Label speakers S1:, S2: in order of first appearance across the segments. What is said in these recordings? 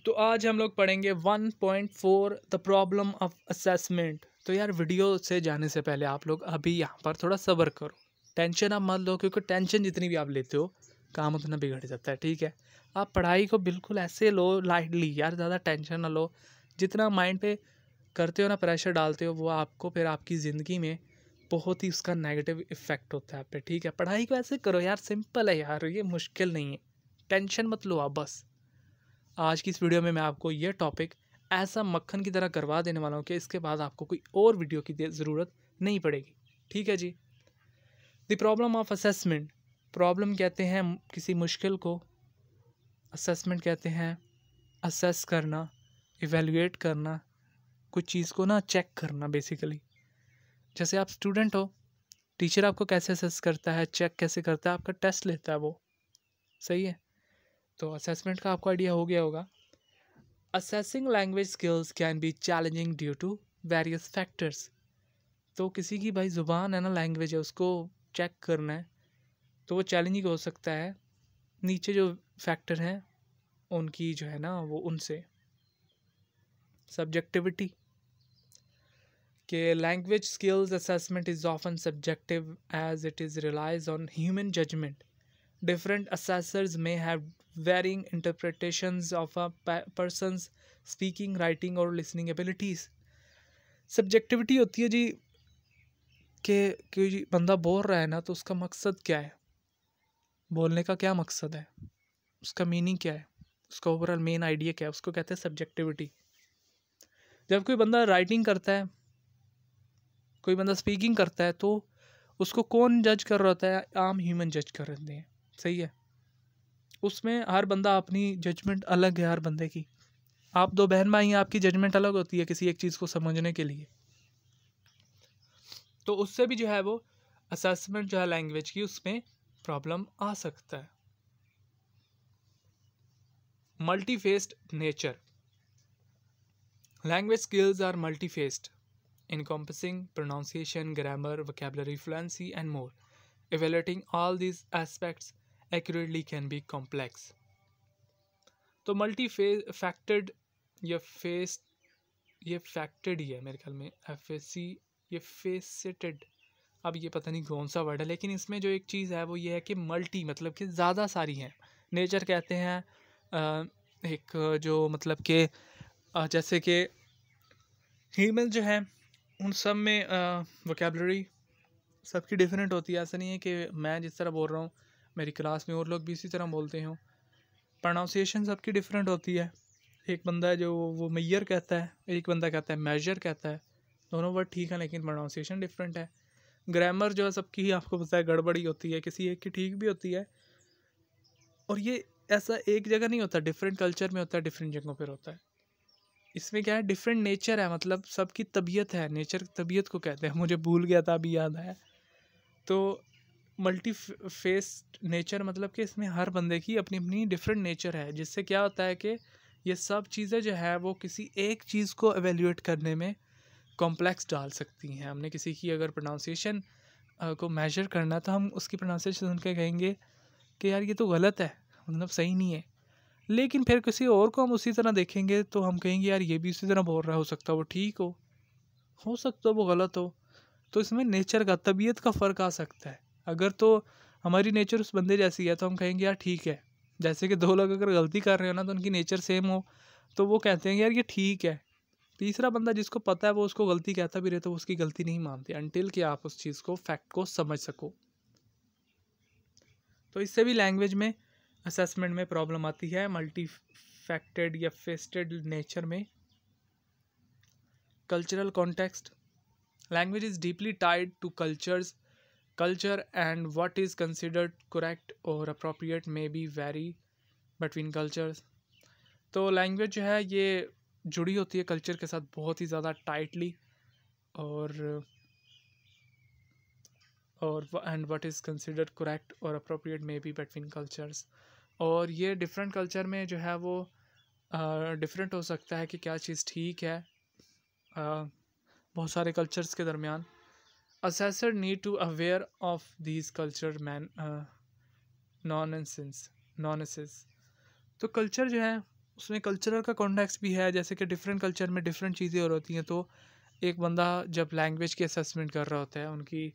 S1: तो आज हम लोग पढ़ेंगे 1.4 द प्रॉब्लम ऑफ असेसमेंट। तो यार वीडियो से जाने से पहले आप लोग अभी यहाँ पर थोड़ा सब्र करो, टेंशन आप मत लो, क्योंकि टेंशन जितनी भी आप लेते हो काम उतना बिगड़ जाता है। ठीक है, आप पढ़ाई को बिल्कुल ऐसे लो लाइटली यार, ज़्यादा टेंशन ना लो। जितना माइंड पे करते हो ना, प्रेशर डालते हो, वो आपको फिर आपकी ज़िंदगी में बहुत ही उसका नेगेटिव इफेक्ट होता है आप पे। ठीक है, पढ़ाई को ऐसे करो यार, सिंपल है यार, ये मुश्किल नहीं है। टेंशन मत लो आप बस। आज की इस वीडियो में मैं आपको ये टॉपिक ऐसा मक्खन की तरह करवा देने वाला हूँ कि इसके बाद आपको कोई और वीडियो की ज़रूरत नहीं पड़ेगी। ठीक है जी। The problem of assessment. Problem कहते हैं किसी मुश्किल को, असेसमेंट कहते हैं असेस करना, इवेलुएट करना, कुछ चीज़ को ना चेक करना बेसिकली। जैसे आप स्टूडेंट हो, टीचर आपको कैसे असेस करता है, चेक कैसे करता है, आपका टेस्ट लेता है वो। सही है, तो असेसमेंट का आपको आइडिया हो गया होगा। Assessing language skills can be challenging due to various factors। तो किसी की भाई ज़ुबान है ना, लैंग्वेज है, उसको चेक करना है तो वो चैलेंजिंग हो सकता है। नीचे जो फैक्टर हैं उनकी जो है ना, वो उनसे सब्जेक्टिविटी के language skills assessment is often subjective as it is relies on human judgement. Different assessors may have varying interpretations of a person's speaking, writing or listening abilities। Subjectivity होती है जी कि कोई बंदा बोल रहा है ना, तो उसका मकसद क्या है, बोलने का क्या मकसद है, उसका मीनिंग क्या है, उसका ओवरऑल मेन आइडिया क्या है, उसको कहते हैं सब्जेक्टिविटी। जब कोई बंदा राइटिंग करता है, कोई बंदा स्पीकिंग करता है, तो उसको कौन जज कर रहा होता है? आम ह्यूमन जज कर रहे हैं। सही है, उसमें हर बंदा अपनी जजमेंट अलग है हर बंदे की। आप दो बहन भाई हैं, आपकी जजमेंट अलग होती है किसी एक चीज़ को समझने के लिए। तो उससे भी जो है वो असेसमेंट जो है लैंग्वेज की, उसमें प्रॉब्लम आ सकता है। Multifaced nature. Language skills are multifaced, encompassing pronunciation, grammar, vocabulary, fluency, and more. Evaluating all these aspects accurately can be complex। तो मल्टी फैक्टेड या फेस, ये फैक्टेड ही है मेरे ख्याल में, FAC, ये फेसेटेड, अब ये पता नहीं कौन सा वर्ड है, लेकिन इसमें जो एक चीज़ है वो ये है कि मल्टी मतलब कि ज़्यादा सारी हैं। नेचर कहते हैं एक जो मतलब कि जैसे कि ह्यूमन जो है उन सब में वोकेबलरी सबकी डिफरेंट होती है। ऐसा नहीं है कि मैं जिस तरह बोल रहा हूँ मेरी क्लास में और लोग भी इसी तरह बोलते हों। प्रोनाउंसिएशन सबकी डिफरेंट होती है। एक बंदा है जो वो मैयर कहता है, एक बंदा कहता है मेजर कहता है। दोनों वर्ड ठीक है लेकिन प्रोनाउंसिएशन डिफरेंट है। ग्रामर जो है सबकी ही आपको पता है गड़बड़ी होती है, किसी एक की ठीक भी होती है। और ये ऐसा एक जगह नहीं होता, डिफरेंट कल्चर में होता है, डिफरेंट जगहों पर होता है। इसमें क्या है, डिफरेंट नेचर है, मतलब सबकी तबीयत है। नेचर तबीयत को कहते हैं, मुझे भूल गया था अभी याद आया। तो मल्टी फेस्ड नेचर मतलब कि इसमें हर बंदे की अपनी अपनी डिफरेंट नेचर है, जिससे क्या होता है कि ये सब चीज़ें जो है वो किसी एक चीज़ को एवेल्यूएट करने में कॉम्प्लेक्स डाल सकती हैं। हमने किसी की अगर प्रोनाउंसिएशन को मेजर करना, तो हम उसकी प्रोनाउंसिएशन सुन के कहेंगे कि यार ये तो गलत है, मतलब सही नहीं है। लेकिन फिर किसी और को हम उसी तरह देखेंगे तो हम कहेंगे यार ये भी उसी तरह बोल रहा है, हो सकता है वो ठीक हो सकता है वो गलत हो। तो इसमें नेचर का, तबीयत का फ़र्क आ सकता है। अगर तो हमारी नेचर उस बंदे जैसी है तो हम कहेंगे यार ठीक है। जैसे कि दो लोग अगर गलती कर रहे हो ना, तो उनकी नेचर सेम हो तो वो कहते हैं यार ये ठीक है। तीसरा बंदा जिसको पता है वो उसको गलती कहता भी रहे तो उसकी गलती नहीं मानते, अनटिल कि आप उस चीज़ को, फैक्ट को समझ सको। तो इससे भी लैंग्वेज में असेसमेंट में प्रॉब्लम आती है, मल्टी फैक्टेड या फेस्टेड नेचर में। Cultural context. Language is deeply tied to culture and what is considered correct or appropriate may be vary between cultures। तो लैंग्वेज जो है ये जुड़ी होती है कल्चर के साथ बहुत ही ज़्यादा टाइटली, और and what is considered correct और appropriate may be between cultures. और ये डिफरेंट कल्चर में जो है वो डिफरेंट हो सकता है कि क्या चीज़ ठीक है बहुत सारे कल्चर्स के दरमियान। Assessor need to aware of these culture nuances। तो कल्चर जो है उसमें कल्चरल का कॉन्टेक्स्ट भी है, जैसे कि डिफरेंट कल्चर में डिफरेंट चीज़ें और होती हैं। तो एक बंदा जब लैंग्वेज की असेसमेंट कर रहा होता है, उनकी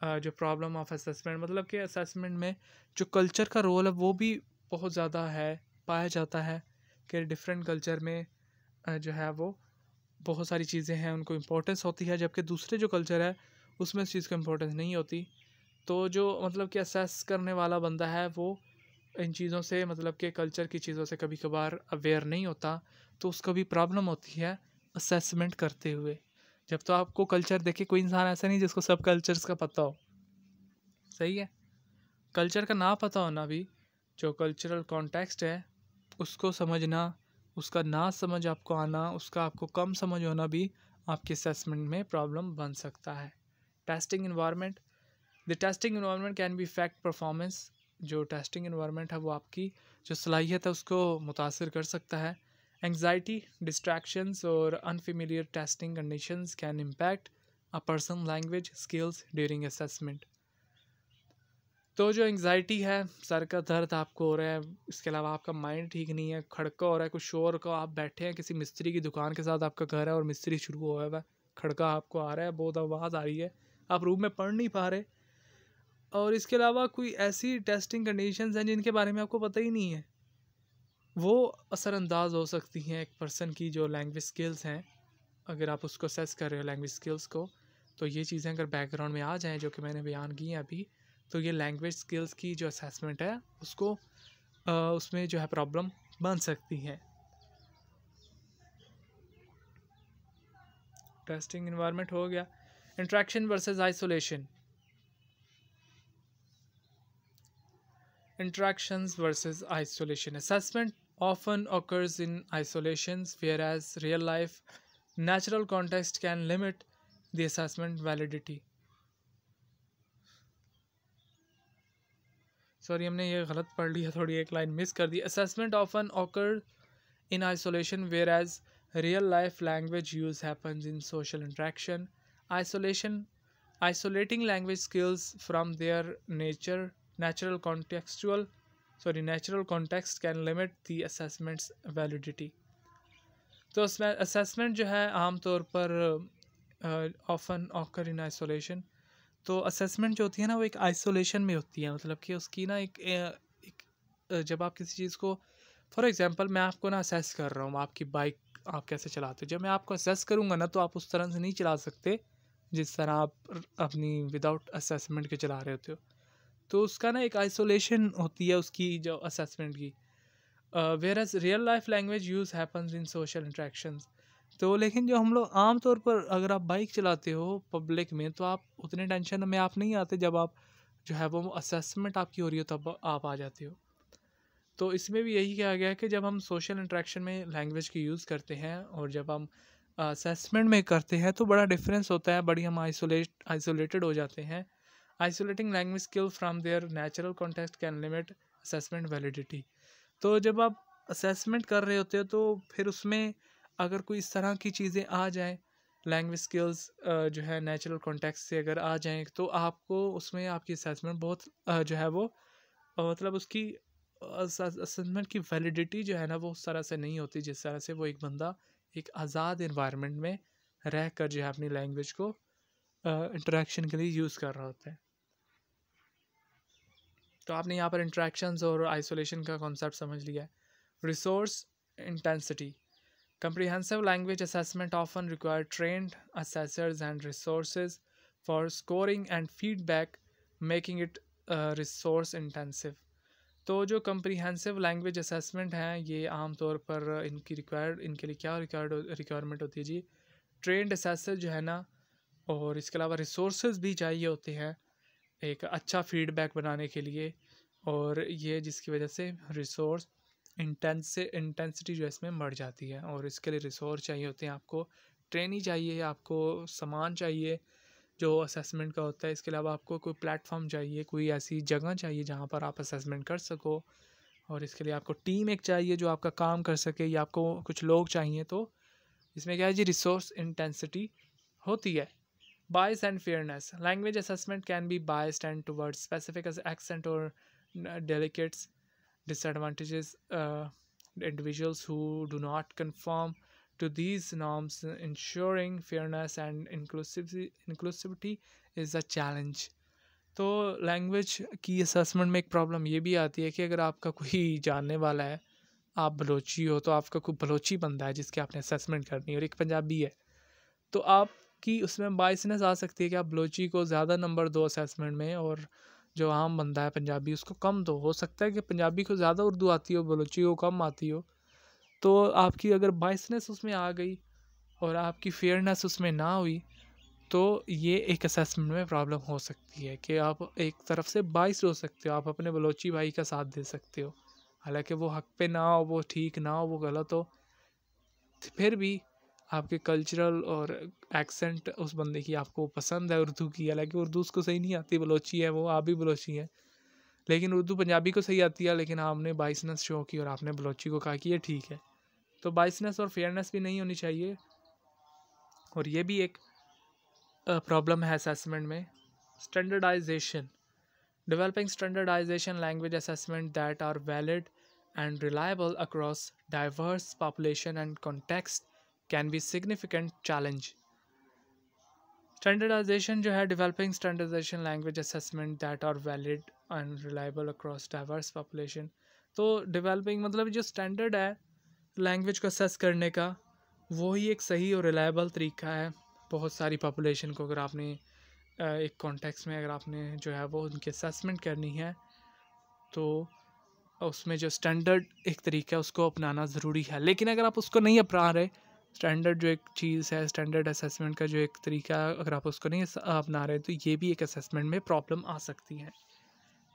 S1: जो प्रॉब्लम ऑफ असेसमेंट, मतलब कि असेसमेंट में जो कल्चर का रोल है वो भी बहुत ज़्यादा है, पाया जाता है कि डिफरेंट कल्चर में जो है वो बहुत सारी चीज़ें हैं, उनको इम्पोर्टेंस होती है, जबकि दूसरे जो कल्चर है उसमें इस चीज़ को इम्पोर्टेंस नहीं होती। तो जो मतलब कि असेस करने वाला बंदा है वो इन चीज़ों से, मतलब कि कल्चर की चीज़ों से कभी कभार अवेयर नहीं होता, तो उसको भी प्रॉब्लम होती है असेसमेंट करते हुए। जब तो आपको कल्चर देखे, कोई इंसान ऐसा नहीं जिसको सब कल्चर्स का पता हो, सही है। कल्चर का ना पता होना भी, जो कल्चरल कॉन्टेक्स्ट है उसको समझना, उसका ना समझ आपको आना, उसका आपको कम समझ होना भी आपके असेसमेंट में प्रॉब्लम बन सकता है। Testing environment, the testing environment can be effect performance. जो टेस्टिंग इन्वायरमेंट है वो आपकी जो सलाहियत है उसको मुतासर कर सकता है। एंग्जाइटी, डिस्ट्रैक्शंस और unfamiliar testing conditions can impact a person language skills during assessment. तो जो एंग्जाइटी है, सर का दर्द आपको हो रहा है, इसके अलावा आपका माइंड ठीक नहीं है, खड़का हो रहा है, कुछ शोर का, आप बैठे हैं किसी मिस्त्री की दुकान के साथ, आपका घर है और मिस्त्री शुरू हुआ है, खड़का आपको आ रहा है, बहुत आवाज़ आ रही है, आप रूम में पढ़ नहीं पा रहे, और इसके अलावा कोई ऐसी टेस्टिंग कंडीशंस हैं जिनके बारे में आपको पता ही नहीं है, वो असरअंदाज हो सकती हैं एक पर्सन की जो लैंग्वेज स्किल्स हैं। अगर आप उसको असेस कर रहे हो लैंग्वेज स्किल्स को, तो ये चीज़ें अगर बैकग्राउंड में आ जाएँ जो कि मैंने बयान की हैं अभी, तो ये लैंग्वेज स्किल्स की जो असेसमेंट है उसको उसमें जो है प्रॉब्लम बन सकती है। टेस्टिंग इन्वायरमेंट हो गया। Interaction versus isolation, interactions versus isolation. Assessment often occurs in isolations, whereas real life natural context can limit the assessment validity. Sorry, हमने ये गलत पढ़ लिया, थोड़ी एक लाइन मिस कर दी। Assessment often occur in isolation whereas real life language use happens in social interaction. Isolation, isolating language skills from their natural natural context can limit the assessment's validity. तो assessment जो है आमतौर पर often occur in isolation। तो assessment जो होती है ना वो एक आइसोलेशन में होती है, मतलब कि उसकी ना जब आप किसी चीज़ को, फॉर एग्जांपल मैं आपको ना असेस कर रहा हूँ, आपकी बाइक आप कैसे चलाते हो, जब मैं आपको असेस करूँगा ना तो आप उस तरह से नहीं चला सकते जिस तरह आप अपनी विदाउट असेसमेंट के चला रहे होते हो। तो उसका ना एक आइसोलेशन होती है उसकी जो असेसमेंट की। Whereas real life language use happens in social interactions. तो लेकिन जो हम लोग आम तौर पर अगर आप बाइक चलाते हो पब्लिक में तो आप उतने टेंशन में आप नहीं आते, जब आप जो है वो असेसमेंट आपकी हो रही हो तब आप आ जाते हो। तो इसमें भी यही कहा गया है कि जब हम सोशल इंट्रैक्शन में लैंग्वेज की यूज़ करते हैं और जब हम असेसमेंट में करते हैं तो बड़ा डिफरेंस होता है, बड़ी हम आइसोलेटेड हो जाते हैं। Isolating language skill from there natural context can limit assessment validity. तो जब आप असेसमेंट कर रहे होते हो तो फिर उसमें अगर कोई इस तरह की चीज़ें आ जाएँ, लैंग्वेज स्किल्स जो है नेचुरल कॉन्टेक्स्ट से अगर आ जाएँ तो आपको उसमें आपकी असेसमेंट बहुत जो है वो मतलब उसकी असेसमेंट की वैलिडिटी जो है ना वो उस तरह से नहीं होती जिस तरह से वो एक बंदा एक आज़ाद इन्वायरमेंट में रह कर जो है अपनी लैंग्वेज को इंटरेक्शन के लिए यूज़ कर रहा होता है। तो आपने यहाँ पर इंट्रैक्शंस और आइसोलेशन का कॉन्सेप्ट समझ लिया है। Resource intensity, comprehensive language assessment often require trained assessors and resources for scoring and feedback, making it resource intensive. तो जो comprehensive language assessment है ये आम तौर पर इनके लिए क्या रिक्वायरमेंट होती है जी, trained assessor जो है ना, और इसके अलावा resources भी चाहिए होते हैं एक अच्छा फीडबैक बनाने के लिए, और ये जिसकी वजह से रिसोर्स इंटेंसिटी जो है इसमें बढ़ जाती है, और इसके लिए रिसोर्स चाहिए होते हैं, आपको ट्रेनिंग चाहिए, आपको सामान चाहिए जो असेसमेंट का होता है, इसके अलावा आपको कोई प्लेटफॉर्म चाहिए, कोई ऐसी जगह चाहिए जहाँ पर आप असेसमेंट कर सको, और इसके लिए आपको टीम एक चाहिए जो आपका काम कर सके, या आपको कुछ लोग चाहिए। तो इसमें क्या है जी, रिसोर्स इंटेंसिटी होती है। Bias and fairness. Language assessment can be biased and towards specific as accent or delicate disadvantages. individuals who do not conform to these norms. Ensuring fairness and inclusivity is a challenge. तो language की assessment में एक problem ये भी आती है कि अगर आपका कोई जानने वाला है, आप बलोची हो, तो आपका कोई बलोची बंदा है जिसकी आपने असेसमेंट करनी है और एक पंजाबी है, तो आपकी उसमें बाइसनेस आ सकती है कि आप बलोची को ज़्यादा नंबर दो असेसमेंट में और जो आम बंदा है पंजाबी उसको कम दो। हो सकता है कि पंजाबी को ज़्यादा उर्दू आती हो, बलोची को कम आती हो। तो आपकी अगर बाइसनेस उसमें आ गई और आपकी फेयरनेस उसमें ना हुई, तो ये एक असेसमेंट में प्रॉब्लम हो सकती है कि आप एक तरफ से बाइस हो सकते हो, आप अपने बलोची भाई का साथ दे सकते हो, हालांकि वो हक पे ना हो, वो ठीक ना हो, वो गलत हो, फिर भी आपके कल्चरल और एक्सेंट उस बंदे की आपको पसंद है उर्दू की, हालांकि उर्दू उसको सही नहीं आती, बलोची है वो, आप भी बलोची हैं, लेकिन उर्दू पंजाबी को सही आती है, लेकिन आपने बाइसनेस शो की और आपने बलोची को कहा कि ये ठीक है। तो बाइसनेस और फेयरनेस भी नहीं होनी चाहिए, और ये भी एक प्रॉब्लम है असेसमेंट में। Standardisation, developing standardization language assessment that are valid and reliable across diverse population and context can be significant challenge. Standardization जो है, developing standardization language assessment that are valid and reliable across diverse population, तो developing मतलब जो standard है language को assess करने का, वो ही एक सही और रिलायबल तरीका है बहुत सारी पॉपुलेशन को। अगर आपने एक कॉन्टेक्स्ट में अगर आपने जो है वो उनकी असेसमेंट करनी है, तो उसमें जो स्टैंडर्ड एक तरीका है उसको अपनाना ज़रूरी है। लेकिन अगर आप उसको नहीं अपना रहे, स्टैंडर्ड जो एक चीज़ है, स्टैंडर्ड असेसमेंट का जो एक तरीका है, अगर आप उसको नहीं अपना रहे, तो ये भी एक असेसमेंट में प्रॉब्लम आ सकती है।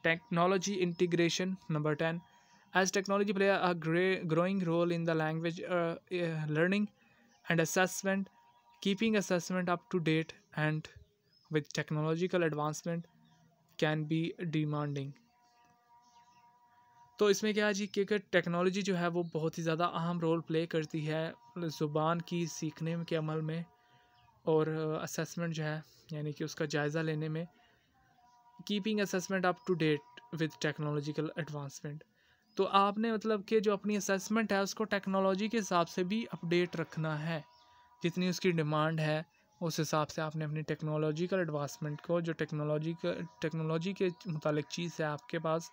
S1: Technology integration, number 10, as technology play a growing role in the language learning and assessment, keeping assessment up to date and with technological advancement can be demanding. तो इसमें क्या है जी कि टेक्नोलॉजी जो है वो बहुत ही ज़्यादा अहम रोल प्ले करती है ज़ुबान की सीखने के अमल में, और असेसमेंट जो है यानी कि उसका जायज़ा लेने में। Keeping assessment up to date with technological advancement, तो आपने मतलब कि जो अपनी असेसमेंट है उसको टेक्नोलॉजी के हिसाब से भी अपडेट रखना है, जितनी उसकी डिमांड है उस हिसाब से आपने अपनी टेक्नोलॉजिकल एडवांसमेंट को, जो टेक्नोलॉजी के मुतालिक चीज़ है आपके पास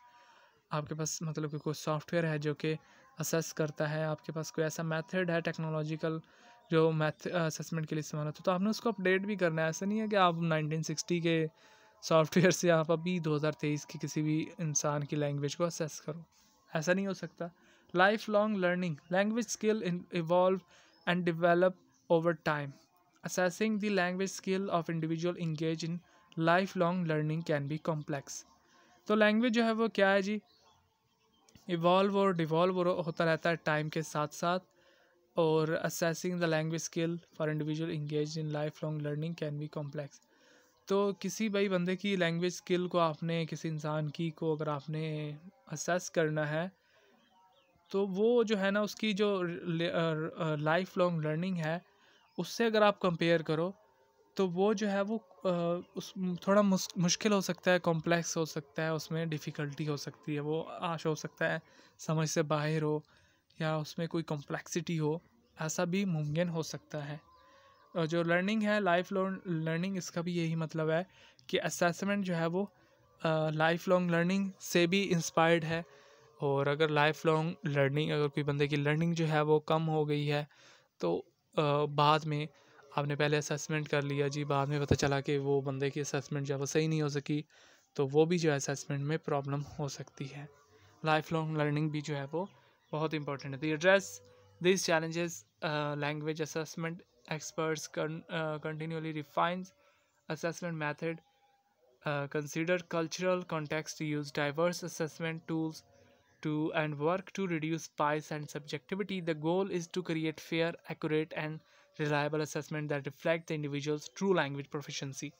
S1: मतलब कि कोई सॉफ्टवेयर है जो कि असेस करता है, आपके पास कोई ऐसा मेथड है टेक्नोलॉजिकल जो असेसमेंट के लिए इस्तेमाल होता है, तो आपने उसको अपडेट भी करना है। ऐसा नहीं है कि आप 1960 के सॉफ्टवेयर से आप अभी 2023 की किसी भी इंसान की लैंग्वेज को असेस करो, ऐसा नहीं हो सकता। Life long learning, language skill evolve and develop over time, assessing the language skill of individual engage in life long learning can be complex. तो लैंग्वेज जो है वो क्या है जी, इवॉल्व और डिवॉल्व होता रहता है टाइम के साथ साथ, और assessing the language skill for individual engage in life long learning can be complex. तो किसी भाई बंदे की लैंग्वेज स्किल को आपने, किसी इंसान की को अगर आपने असेस करना है, तो वो जो है ना उसकी जो लाइफ लॉन्ग लर्निंग है उससे अगर आप कंपेयर करो, तो वो जो है वो उस थोड़ा मुश्किल हो सकता है, कॉम्प्लेक्स हो सकता है, उसमें डिफ़िकल्टी हो सकती है, वो हो सकता है समझ से बाहर हो या उसमें कोई कॉम्प्लेक्सिटी हो, ऐसा भी मुमकिन हो सकता है। और जो लर्निंग है, लाइफ लॉन्ग लर्निंग, इसका भी यही मतलब है कि असेसमेंट जो है वो लाइफ लॉन्ग लर्निंग से भी इंस्पायर्ड है। और अगर लाइफ लॉन्ग लर्निंग, अगर कोई बंदे की लर्निंग जो है वो कम हो गई है, तो बाद में आपने पहले असेसमेंट कर लिया जी, बाद में पता चला कि वो बंदे की असेसमेंट जो है वो सही नहीं हो सकी, तो वो भी जो है असेसमेंट में प्रॉब्लम हो सकती है। लाइफ लॉन्ग लर्निंग भी जो है वो बहुत इंपॉर्टेंट है। तो address this challenges, language assessment experts continually refines assessment method, consider cultural context, use diverse assessment tools to and work to reduce bias and subjectivity. The goal is to create fair, accurate and reliable assessment that reflect the individual's true language proficiency.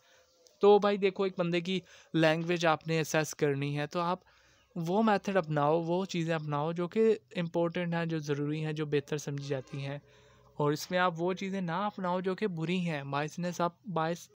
S1: तो भाई देखो, एक बंदे की language आपने assess करनी है, तो आप वो मेथड अपनाओ, वो चीज़ें अपनाओ जो कि इम्पोर्टेंट हैं, जो ज़रूरी हैं, जो बेहतर समझी जाती हैं, और इसमें आप वो चीज़ें ना अपनाओ जो कि बुरी हैं। बायसनेस आप बायस